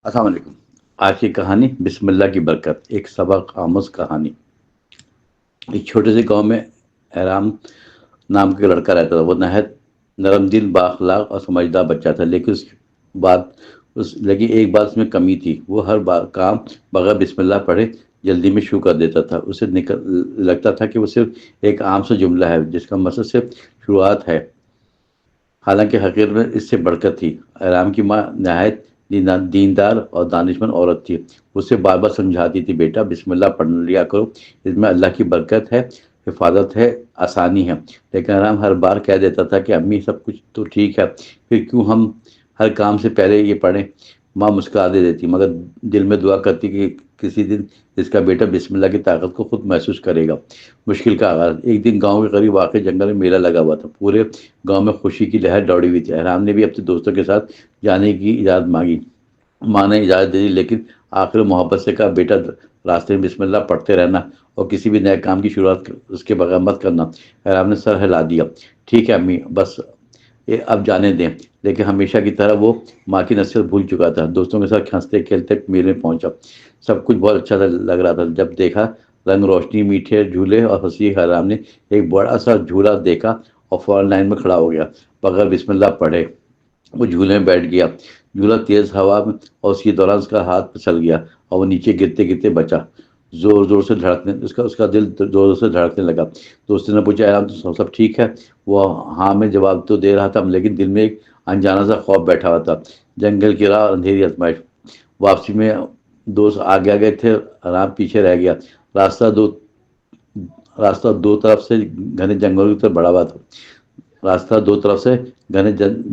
السلام علیکم۔ آج کی کہانی بسم اللہ کی برکت، ایک سبق آموز کہانی۔ ایک چھوٹے سے گاؤں میں احرام نام کا لڑکا رہتا تھا۔ وہ نہایت نرم دل، بااخلاق اور سمجھدار بچہ تھا، بات لیکن ایک بات اس میں کمی تھی۔ وہ ہر بار کام بغیر بسم اللہ پڑھے جلدی میں شروع کر دیتا تھا۔ اسے لگتا تھا کہ وہ صرف ایک عام سا جملہ ہے جس کا مقصد صرف شروعات ہے، حالانکہ حقیقت میں اس سے بڑھ کر تھی۔ احرام کی ماں نہایت دیندار اور دانشمند عورت تھی۔ اسے بار بار سمجھاتی تھی، بیٹا بسم اللہ پڑھ لیا کرو، اس میں اللہ کی برکت ہے، حفاظت ہے، آسانی ہے۔ لیکن احرام ہر بار کہہ دیتا تھا کہ امی سب کچھ تو ٹھیک ہے، پھر کیوں ہم ہر کام سے پہلے یہ پڑھیں؟ ماں مسکرا دے دیتی، مگر دل میں دعا کرتی کہ کسی دن اس کا بیٹا بسم اللہ کی طاقت کو خود محسوس کرے گا۔ مشکل کا آغاز۔ ایک دن گاؤں کے قریب واقع جنگل میں میلہ لگا ہوا تھا۔ پورے گاؤں میں خوشی کی لہر دوڑی ہوئی تھی۔ احرام نے بھی اپنے دوستوں کے ساتھ جانے کی اجازت مانگی۔ ماں نے اجازت دے دی، لیکن آخر محبت سے کہا، بیٹا راستے میں بسم اللہ پڑھتے رہنا اور کسی بھی نئے کام کی شروعات اس کے بغیر مت کرنا۔ احرام نے سر ہلا دیا، ٹھیک ہے امی، بس یہ اب جانے دیں۔ لیکن ہمیشہ کی طرح وہ ماں کی نصیحت بھول چکا تھا۔ دوستوں کے ساتھ ہنستے کھیلتے میلے میں پہنچا۔ سب کچھ بہت اچھا لگ رہا تھا۔ جب دیکھا رنگ روشنی، میٹھے جھولے اور ہنسی، احرام نے ایک بڑا سا جھولا دیکھا اور فوراً لائن میں کھڑا ہو گیا۔ بغیر بسم اللہ پڑھے وہ جھولے میں بیٹھ گیا۔ جھولا تیز ہوا میں اور اس کے دوران اس کا ہاتھ پھسل گیا اور وہ نیچے گرتے گرتے بچا۔ زور زور سے دھڑکنے اس کا دل زور زور سے دھڑکنے لگا۔ دوست نے پوچھا، احرام تو سب ٹھیک ہے؟ وہ ہاں میں جواب تو دے رہا تھا، لیکن دل میں ایک انجانا سا خوف بیٹھا ہوا تھا۔ جنگل کی راہ، اندھیری آزمائش۔ واپسی میں دوست آگے آگے تھے، احرام پیچھے رہ گیا۔ راستہ دو طرف سے گھنے جنگلوں کی طرف بڑا ہوا تھا۔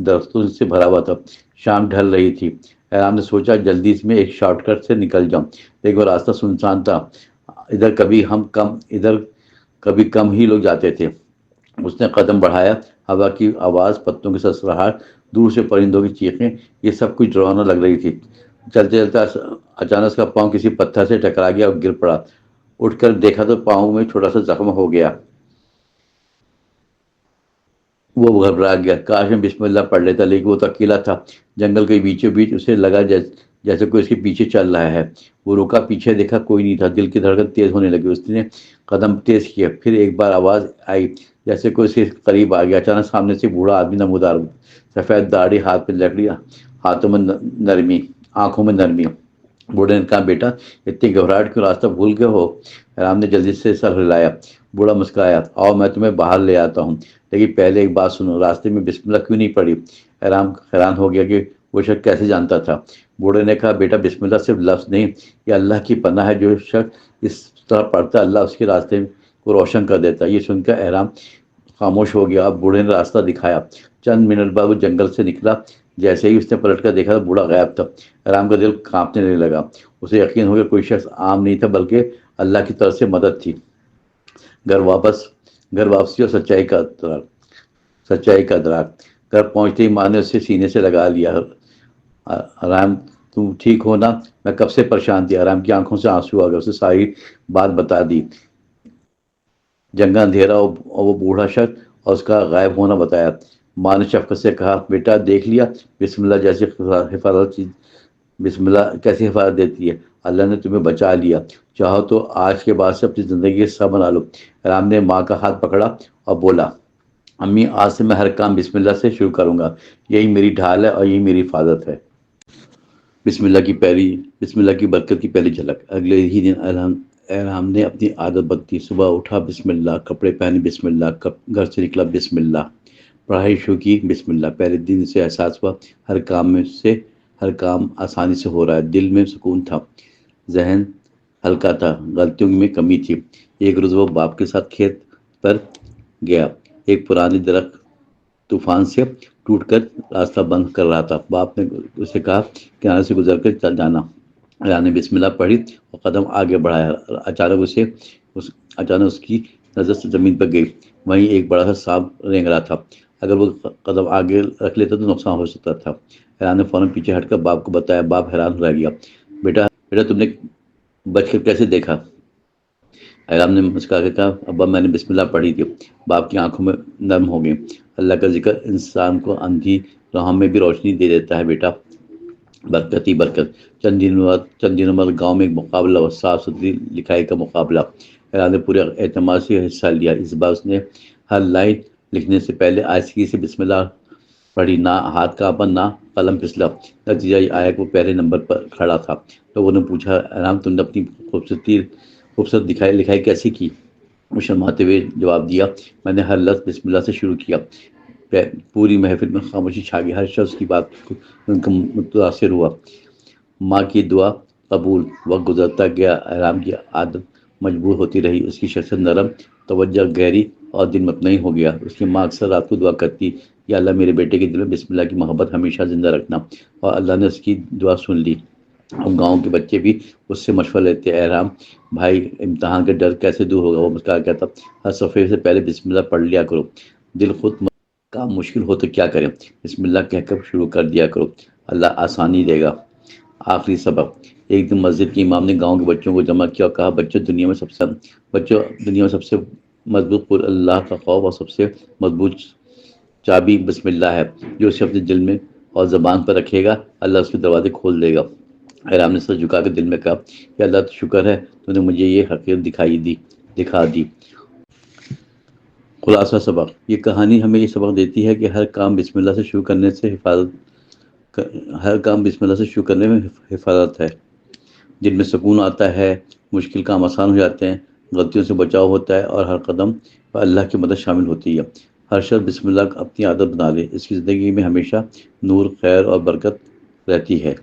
درختوں سے بھرا ہوا تھا۔ شام ڈھل رہی تھی۔ احرام نے سوچا جلدی میں ایک شارٹ کٹ سے نکل جاؤں، لیکن وہ راستہ سنسان تھا۔ ادھر کبھی کم ہی لوگ جاتے تھے۔ اس نے قدم بڑھایا۔ ہوا کی آواز، پتوں کی سرسراہٹ، دور سے پرندوں کی چیخیں، یہ سب کچھ ڈراؤنا لگ رہی تھی۔ چلتے چلتے اچانک اس کا پاؤں کسی پتھر سے ٹکرا گیا اور گر پڑا۔ اٹھ کر دیکھا تو پاؤں میں چھوٹا سا زخم ہو گیا۔ وہ گھبرا گیا، کاش میں بسم اللہ پڑھ لیتا، لیکن وہ تو اکیلا تھا جنگل کے بیچوں بیچ۔ اسے لگا جیسے کوئی اس کے پیچھے چل رہا ہے۔ وہ رکا، پیچھے دیکھا، کوئی نہیں تھا۔ دل کی دھڑکن تیز ہونے لگی۔ اس نے قدم تیز کیا، پھر ایک بار آواز آئی جیسے کوئی اس کے قریب آ گیا۔ اچانک سامنے سے بوڑھا آدمی، نمودار سفید داڑھی، ہاتھ میں لکڑی، ہاتھوں میں نرمی، آنکھوں میں نرمی۔ بوڑھے نے کہا، بیٹا اتنی گھبراہٹ کیوں، راستہ بھول گئے ہو؟ احرام نے جلدی سے سر ہلایا۔ بوڑھا مسکرایا، آؤ میں تمہیں باہر لے آتا ہوں، لیکن پہلے ایک بات سنو، راستے میں بسم اللہ کیوں نہیں پڑھی؟ احرام حیران ہو گیا کہ وہ شخص کیسے جانتا تھا۔ بوڑھے نے کہا، بیٹا بسم اللہ صرف لفظ نہیں، یہ اللہ کی پناہ ہے۔ جو شخص اس طرح پڑھتا ہے، اللہ اس کے راستے کو روشن کر دیتا ہے۔ یہ سن کر احرام خاموش ہو گیا۔ اب بوڑھے نے راستہ دکھایا۔ چند منٹ بعد وہ جنگل سے نکلا۔ جیسے ہی اس نے پلٹ کر دیکھا تو بوڑھا غائب تھا۔ احرام کا دل کانپنے لگا۔ اسے یقین ہو گیا کوئی شخص عام نہیں تھا، بلکہ اللہ کی طرف سے مدد تھی۔ گھر واپسی اور سچائی کا ادراک۔ گھر پہنچتے ہی ماں نے اسے سینے سے لگا لیا۔ احرام تم ٹھیک ہو نا؟ میں کب سے پریشان تھی۔ احرام کی آنکھوں سے آنسو آ گئے۔ اسے ساری بات بتا دی، جنگل، اندھیرا اور وہ بوڑھا شخص اور اس کا غائب ہونا بتایا۔ ماں نے شفقت سے کہا، بیٹا دیکھ لیا، بسم اللہ کیسی حفاظت دیتی ہے۔ اللہ نے تمہیں بچا لیا، چاہو تو آج کے بعد سے اپنی زندگی کا حصہ بنا لو۔ احرام نے ماں کا ہاتھ پکڑا اور بولا، امی آج سے میں ہر کام بسم اللہ سے شروع کروں گا، یہی میری ڈھال ہے اور یہی میری حفاظت ہے۔ بسم اللہ کی برکت کی پہلی جھلک۔ اگلے ہی دن احرام نے اپنی عادت بدلی۔ صبح اٹھا بسم اللہ، کپڑے پہنے بسم اللہ، گھر سے نکلا بسم اللہ، پڑھائی شروع کی بسم اللہ۔ پہلے دن سے احساس ہوا ہر کام آسانی سے ہو رہا ہے۔ دل میں سکون تھا، ذہن ہلکا تھا، غلطیوں میں کمی تھی۔ ایک روز وہ باپ کے ساتھ کھیت پر گیا۔ ایک پرانی درخت طوفان سے ٹوٹ کر راستہ بند کر رہا تھا۔ باپ نے اسے کہا، کنارے سے گزر کر چل جانا۔ احرام نے بسم اللہ پڑھی اور قدم آگے بڑھایا۔ اچانک اس کی نظر سے زمین پر گئی۔ وہیں ایک بڑا سا سانپ رینگ رہا تھا۔ اگر وہ قدم آگے رکھ لیتا تو نقصان ہو سکتا تھا۔ احرام نے فوراً پیچھے ہٹ کر باپ کو بتایا۔ باپ حیران رہ گیا، بیٹا تم نے بچ کر کیسے دیکھا؟ احرام نے مسکرا کے کہا، ابا میں نے بسم اللہ پڑھی تھی۔ باپ کی آنکھوں میں نرم ہو گئی۔ اللہ کا ذکر انسان کو اندھی راہوں میں بھی روشنی دے دیتا ہے بیٹا۔ برکت ہی برکت۔ چند دنوں بعد گاؤں میں ایک مقابلہ اور صاف ستھری لکھائی کا مقابلہ۔ حیران نے پورے اعتماد سے حصہ لیا۔ اس بار اس نے ہر لائن لکھنے سے پہلے آہستگی سے بسم اللہ پڑھی، نہ ہاتھ کانپا نہ قلم پھسلا۔ نتیجہ یہ آیا کہ وہ پہلے نمبر پر کھڑا تھا۔ لوگوں نے پوچھا، حیران تم نے اپنی خوبصورت لکھائی کیسی کی؟ وہ شرماتے ہوئے جواب دیا، میں نے ہر لفظ بسم اللہ سے شروع کیا۔ پوری محفل میں خاموشی چھا گئی، ہر شخص کی بات کو ان کا متاثر ہوا۔ ماں کی دعا قبول۔ وقت گزرتا گیا، احرام کی عادت مجبور ہوتی رہی، اس کی شخصیت نرم، توجہ گہری اور دل مطمئن ہو گیا۔ اس کی ماں اکثر رات کو دعا کرتی، یا اللہ میرے بیٹے کے دل میں بسم اللہ کی محبت ہمیشہ زندہ رکھنا، اور اللہ نے اس کی دعا سن لی۔ اور گاؤں کے بچے بھی اس سے مشورہ لیتے، احرام بھائی امتحان کا ڈر کیسے دور ہوگا؟ وہ مسکرا کہتا، ہر صفحے سے پہلے بسم اللہ پڑھ لیا کرو، دل خود کام مشکل ہو تو کیا کریں، بسم اللہ کہہ کر شروع کر دیا کرو، اللہ آسانی دے گا۔ آخری سبق۔ ایک دن مسجد کے امام نے گاؤں کے بچوں کو جمع کیا اور کہا، بچوں دنیا میں سب سے مضبوط پر اللہ کا خوف اور سب سے مضبوط چابی بسم اللہ ہے۔ جو اسے اپنے دل میں اور زبان پر رکھے گا، اللہ اس کے دروازے کھول دے گا۔ احرام نے سر جھکا کے دل میں کہا، کہ اللہ تو شکر ہے تو نے مجھے یہ حقیقت دکھا دی۔ خلاصہ سبق۔ یہ کہانی ہمیں یہ سبق دیتی ہے کہ ہر کام بسم اللہ سے شروع کرنے میں حفاظت ہے۔ دل میں سکون آتا ہے، مشکل کام آسان ہو جاتے ہیں، غلطیوں سے بچاؤ ہوتا ہے، اور ہر قدم پر اللہ کی مدد شامل ہوتی ہے۔ ہر شخص بسم اللہ اپنی عادت بنا لے، اس کی زندگی میں ہمیشہ نور، خیر اور برکت رہتی ہے۔